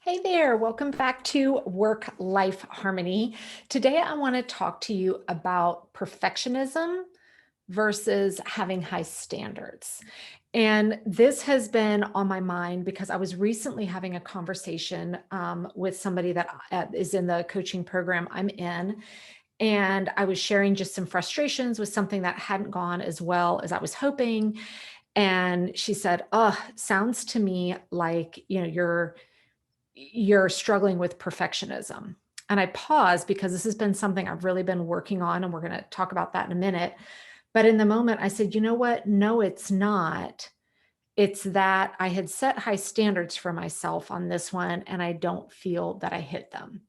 Hey there, welcome back to Work-Life Harmony. Today, I want to talk to you about perfectionism versus having high standards. And this has been on my mind because I was recently having a conversation with somebody that is in the coaching program I'm in. And I was sharing just some frustrations with something that hadn't gone as well as I was hoping. And she said, "Oh, sounds to me like, you're struggling with perfectionism." And I paused because this has been something I've really been working on, and we're going to talk about that in a minute. But in the moment, I said, you know what? No, it's not. It's that I had set high standards for myself on this one, and I don't feel that I hit them.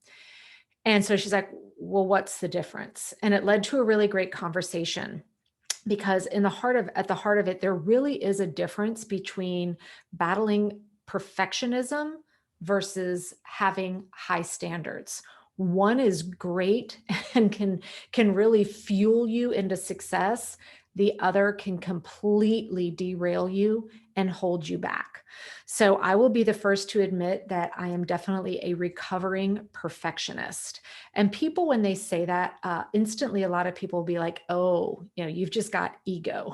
And so she's like, well, what's the difference? And it led to a really great conversation because at the heart of it, there really is a difference between battling perfectionism versus having high standards. One is great and can really fuel you into success. The other can completely derail you and hold you back. So I will be the first to admit that I am definitely a recovering perfectionist. And people, when they say that, instantly, a lot of people will be like, oh, you've just got ego.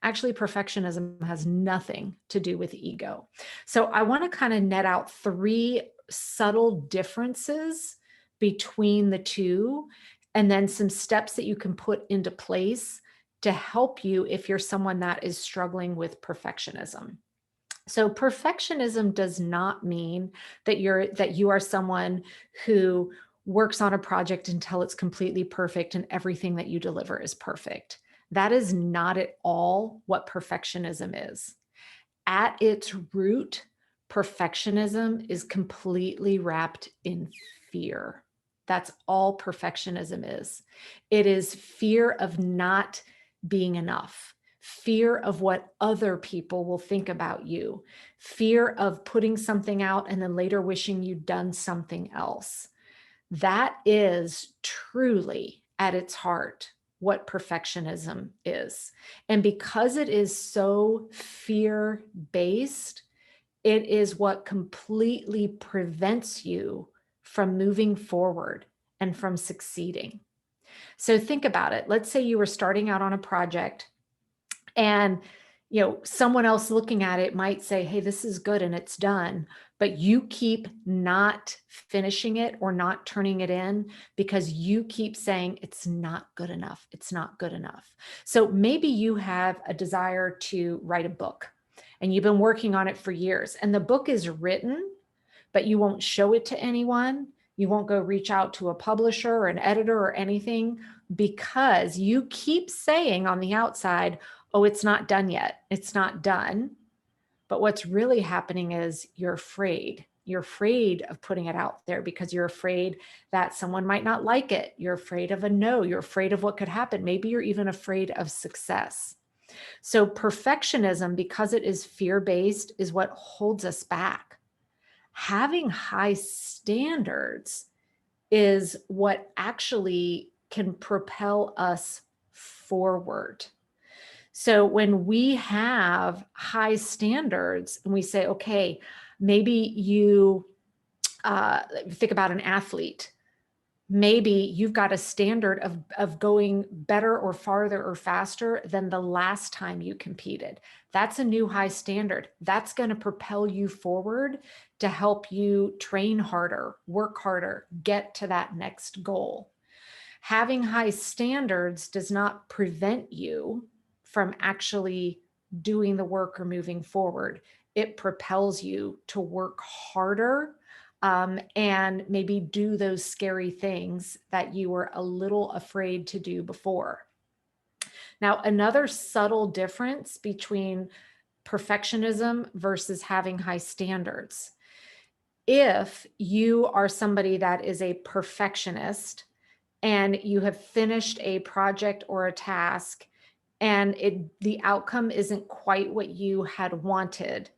Actually, perfectionism has nothing to do with ego. So I want to kind of net out three subtle differences between the two, and then some steps that you can put into place to help you if you're someone that is struggling with perfectionism. So perfectionism does not mean that you are someone who works on a project until it's completely perfect and everything that you deliver is perfect. That is not at all what perfectionism is. At its root, perfectionism is completely wrapped in fear. That's all perfectionism is. It is fear of not being enough, fear of what other people will think about you, fear of putting something out and then later wishing you'd done something else. That is truly at its heart what perfectionism is. And because it is so fear based, it is what completely prevents you from moving forward and from succeeding. So think about it. Let's say you were starting out on a project and someone else looking at it might say, hey, this is good and it's done, but you keep not finishing it or not turning it in because you keep saying it's not good enough, it's not good enough. So maybe you have a desire to write a book and you've been working on it for years and the book is written, but you won't show it to anyone. You won't go reach out to a publisher or an editor or anything because you keep saying on the outside, oh, it's not done yet. It's not done. But what's really happening is you're afraid. You're afraid of putting it out there because you're afraid that someone might not like it. You're afraid of a no. You're afraid of what could happen. Maybe you're even afraid of success. So, perfectionism, because it is fear based, is what holds us back. Having high standards is what actually can propel us forward. So when we have high standards and we say, okay, maybe you think about an athlete. Maybe you've got a standard of going better or farther or faster than the last time you competed. That's a new high standard. That's going to propel you forward to help you train harder, work harder, get to that next goal. Having high standards does not prevent you from actually doing the work or moving forward. It propels you to work harder, and maybe do those scary things that you were a little afraid to do before. Now, another subtle difference between perfectionism versus having high standards. If you are somebody that is a perfectionist and you have finished a project or a task and the outcome isn't quite what you had wanted,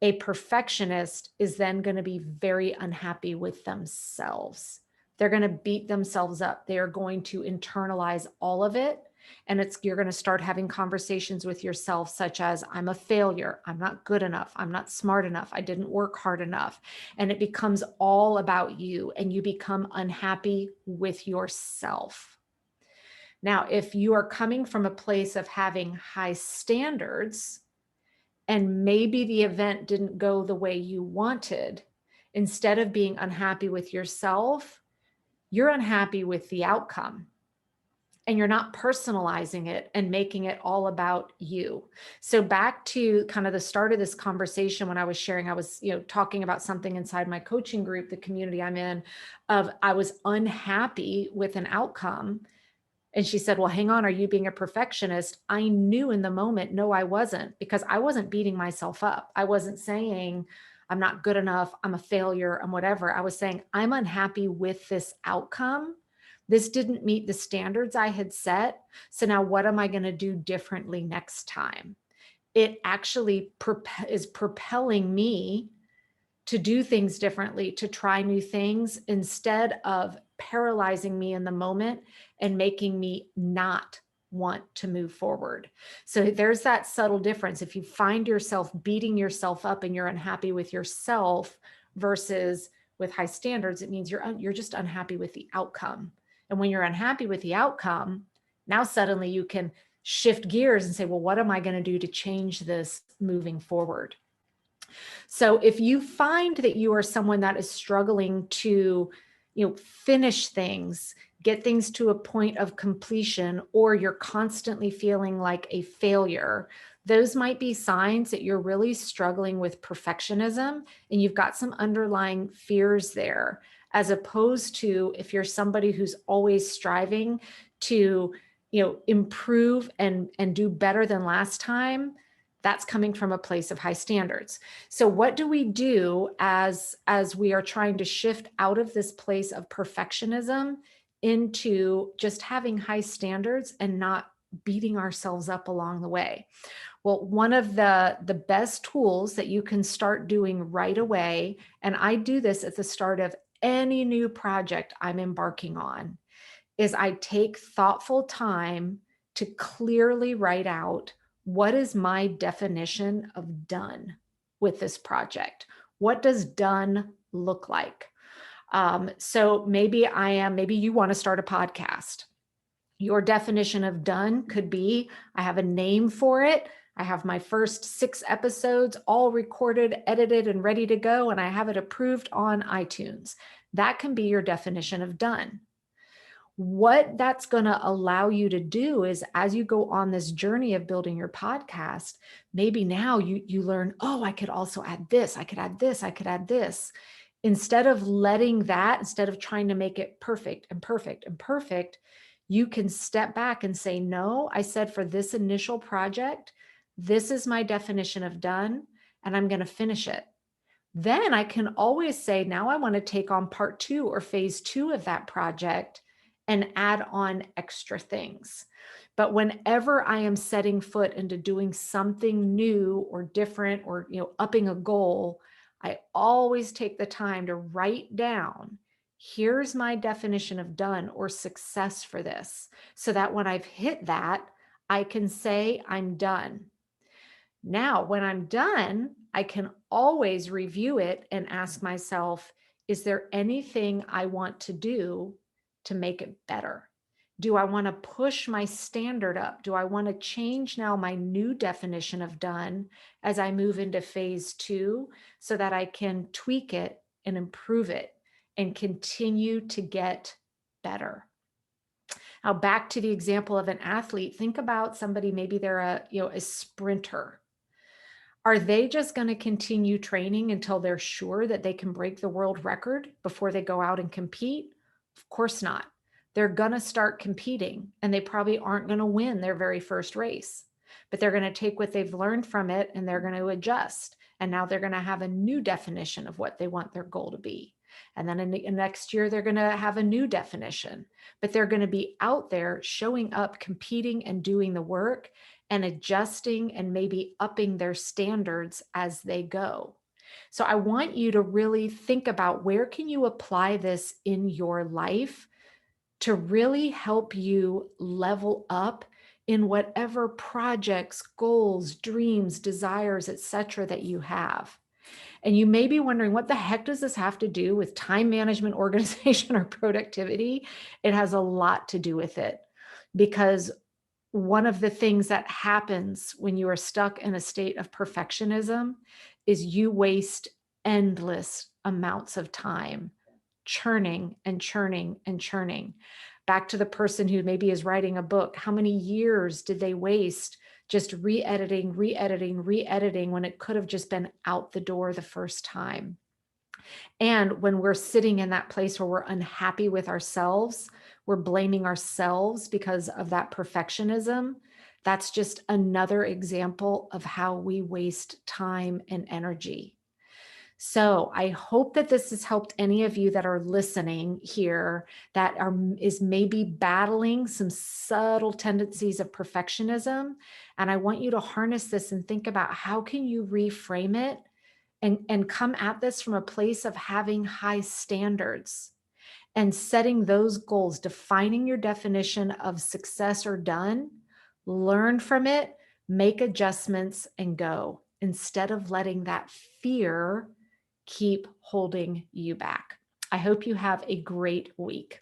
a perfectionist is then going to be very unhappy with themselves. They're going to beat themselves up. They are going to internalize all of it And you're going to start having conversations with yourself, such as, I'm a failure. I'm not good enough. I'm not smart enough. I didn't work hard enough. And it becomes all about you, and you become unhappy with yourself. Now, if you are coming from a place of having high standards, and maybe the event didn't go the way you wanted, instead of being unhappy with yourself, you're unhappy with the outcome, and you're not personalizing it and making it all about you. So back to kind of the start of this conversation, when I was sharing, I was, talking about something inside my coaching group, the community I'm in, of I was unhappy with an outcome. And she said, well, hang on, are you being a perfectionist? I knew in the moment, no, I wasn't, because I wasn't beating myself up. I wasn't saying I'm not good enough, I'm a failure, I'm whatever. I was saying I'm unhappy with this outcome. This didn't meet the standards I had set. So now what am I going to do differently next time? It actually is propelling me to do things differently, to try new things, instead of paralyzing me in the moment and making me not want to move forward. So there's that subtle difference. If you find yourself beating yourself up and you're unhappy with yourself versus with high standards, it means you're just unhappy with the outcome. And when you're unhappy with the outcome, now suddenly you can shift gears and say, well, what am I going to do to change this moving forward? So if you find that you are someone that is struggling to, finish things, get things to a point of completion, or you're constantly feeling like a failure, those might be signs that you're really struggling with perfectionism and you've got some underlying fears there, as opposed to if you're somebody who's always striving to, improve and do better than last time. That's coming from a place of high standards. So what do we do as we are trying to shift out of this place of perfectionism into just having high standards and not beating ourselves up along the way? Well, one of the best tools that you can start doing right away, and I do this at the start of any new project I'm embarking on, is I take thoughtful time to clearly write out, what is my definition of done with this project? What does done look like? So maybe you want to start a podcast. Your definition of done could be, I have a name for it. I have my first 6 episodes all recorded, edited, and ready to go, and I have it approved on iTunes. That can be your definition of done. What that's going to allow you to do is, as you go on this journey of building your podcast, maybe now you learn, oh, I could also add this, I could add this, I could add this. Instead of trying to make it perfect and perfect and perfect, you can step back and say, no, I said for this initial project, this is my definition of done, and I'm going to finish it. Then I can always say, now I want to take on part 2 or phase 2 of that project and add on extra things. But whenever I am setting foot into doing something new or different, or, upping a goal, I always take the time to write down, here's my definition of done or success for this, so that when I've hit that, I can say I'm done. Now, when I'm done, I can always review it and ask myself, is there anything I want to do to make it better? Do I want to push my standard up? Do I want to change now my new definition of done as I move into phase 2, so that I can tweak it and improve it and continue to get better? Now, back to the example of an athlete, think about somebody, maybe they're a sprinter. Are they just going to continue training until they're sure that they can break the world record before they go out and compete? Of course not. They're going to start competing, and they probably aren't going to win their very first race, but they're going to take what they've learned from it and they're going to adjust. And now they're going to have a new definition of what they want their goal to be. And then in the next year, they're going to have a new definition, but they're going to be out there showing up, competing, and doing the work, and adjusting and maybe upping their standards as they go. So I want you to really think about, where can you apply this in your life to really help you level up in whatever projects, goals, dreams, desires, etc. that you have. And you may be wondering, what the heck does this have to do with time management, organization, or productivity? It has a lot to do with it, because one of the things that happens when you are stuck in a state of perfectionism is you waste endless amounts of time churning and churning and churning. Back to the person who maybe is writing a book, how many years did they waste just re-editing, re-editing, re-editing when it could have just been out the door the first time? And when we're sitting in that place where we're unhappy with ourselves, we're blaming ourselves because of that perfectionism. That's just another example of how we waste time and energy. So I hope that this has helped any of you that are listening here that is maybe battling some subtle tendencies of perfectionism. And I want you to harness this and think about, how can you reframe it and come at this from a place of having high standards and setting those goals, defining your definition of success or done, learn from it, make adjustments, and go, instead of letting that fear keep holding you back. I hope you have a great week.